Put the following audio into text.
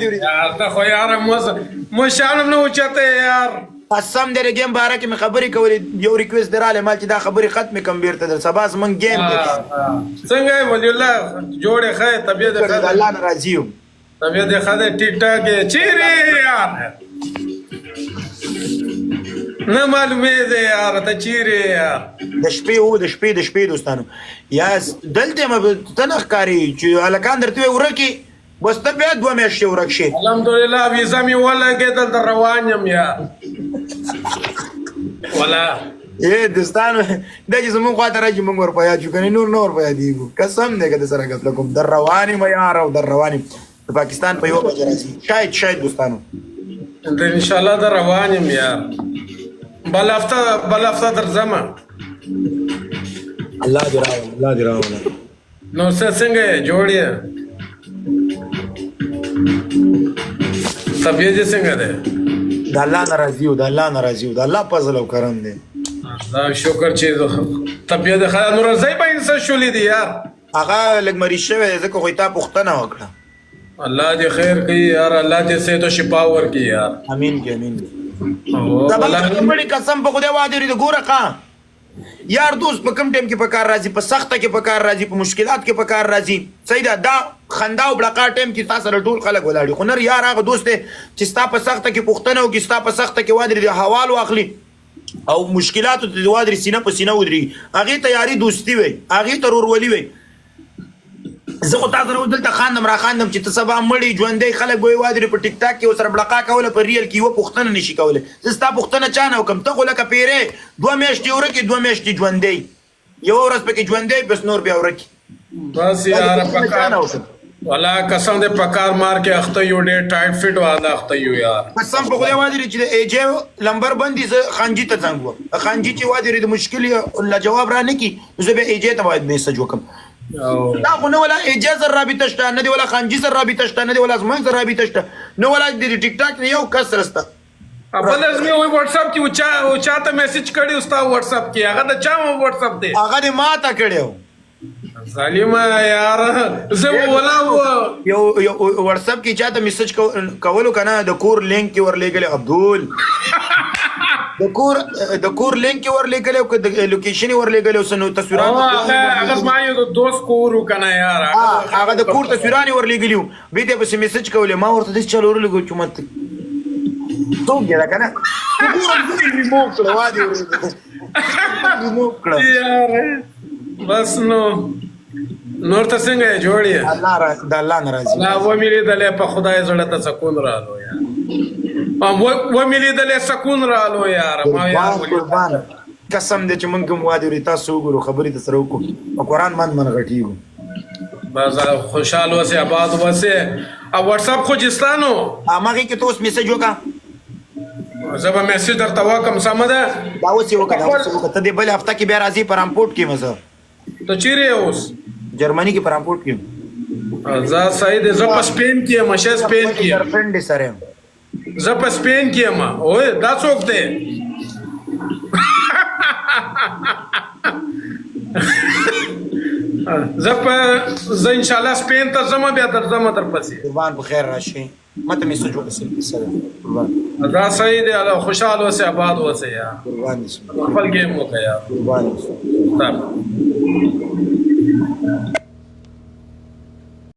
یار ته خو یار مشانم نه اوچته یار قسم دې گیم باره کې مې خبرې کولې یو ریکوست دراله مال چې دا خبرې ختم کم بیرته در سبا زمون گیم دی څنګه ولی الله جوړه خې طبيعت خدای الله ناراضي یم طبيعت خدای ټیک ټاک چیرې یار نه معلومه ده یار ته چیرې یار د شپې دوستانو یا دلته مې تنخ کاری چې الکان درته ورکی بس ته بیا 2 میاشتې ورک شي الحمدلله ویزا مې ولګېدل د روان یم یار ولا دوستانو دا چې زمونږ خواته راځي موږ ورپیا جو کنه نور ورپیا دیګو قسم دې که د سره غفله کوم در رواني مې یار او در رواني د پاکستان په یو بجه راځي شاید دوستانو ان شاء الله در روان یم یار بل هفته درځم الله دې راوړي نو څنګه جوړ یې طبیعت څنګه ده د الله ناراضي او د الله فضل او کرم دی دا شکر چې طبیعت خلا نور زای په انسان شولې دی یار هغه لګ مریض شوی ځکه خو ته پوښتنه وکړه الله دې خیر کوي یار الله دې صحت او شفا ورکړي یار امين دا بل قسم په خدای وعده لري ګوره کا یار دوست په کم ټیم کې په کار راځي په سخته کې په کار راځي په مشکلات کې په کار راځي صحیح دا خندا او بلقا ټیم کې تاسو سره ټول خلک ولاړي خو نر یار هغه دوست چې ستا په سخته کې پوښتنه او کې ستا په سخته کې وادري د حوال واخلي او مشکلاتو ته وادري سینه په سینه ودري هغه تیاری دوستی وي هغه ترور ولي وي زه خو تاسو سره دلته خاندم چې ته سبا مړی ژوندې خلک وي وادري په ټیک ټاک کې وسره بلقا کوله په ریل کې و پوښتنه نشي کوله ستا پوښتنه چانه وکم ته خو لکه پیره 2 میاشتې ورکه 2 میاشتې ژوندې یو ورځ پکې ژوندې بس نور بیا ورکه بس یار پکار ولا قسم دې پکار مار کې اخته یو ډېر ټایټ فټ والا اخته یو یار قسم په خدای وادري چې ایجه لمبر باندې خانجی ته څنګه خانجی چې وادري د مشکل الله جواب را نه کی زه به ایجه ته باید میسج وکم دا خو نه ولا اجازه رابطه شته نه دی ولا خانجی سره رابطه شته نه دی ولا زمون سره رابطه شته نه ولا د ټیک ټاک نه یو کس رسته خپل ازمه وای واتس اپ کې او چاته میسج کړي او ستا واتس اپ کې هغه د چا واتس اپ دی هغه د ما ته کړو ظالم یار زه ولا یو واتس اپ کې چاته میسج کولو کنه د کور لینک ورلېګل عبدول د کور لینک ورلېګل او د لوکیشن ورلېګل او سنو تصویرات هغه ما یو دوست کور کنه یار هغه د کور تصویرات ورلېګل به دې په میسج کولې ما ورته د چلو ورلېګو چې مت تو ګره کنه ریموو کړو وادي ریموو کړو یار بس نور ته څنګه جوړی الله ناراضي لا و ملي دله په خدای زړه ته سکون رالو یار و ملي دله سکون رالو یار ما یار قسم دې چې مونږ کوم وادي ورې تاسو وګورو خبرې ته سره وکړو او قران من غټیږو بس خوشاله اوسه آباد اوسه او واتس اپ خو جستانو هغه کې توس میسج وکا زه به میسج درته وکم سم ده دا اوس یو کړه ته دې بل هفته کې بیا راځي پر امپورټ کې مزه ته چیرې اوس جرمني کې پر امپورټ کې زه صحیح ده زه په سپین کې مشه سپین کې فرند سره زه په سپین کې ما اوه دا څوک دی زه ان شاء الله سپین ته زما بیا درځم تر پسې قربان په خیر راشي مته میسج وکړئ سره قربان دا صحیح دی الله خوشاله اوسه آباد اوسه یا قربان خپل ګیم وکړه یا قربان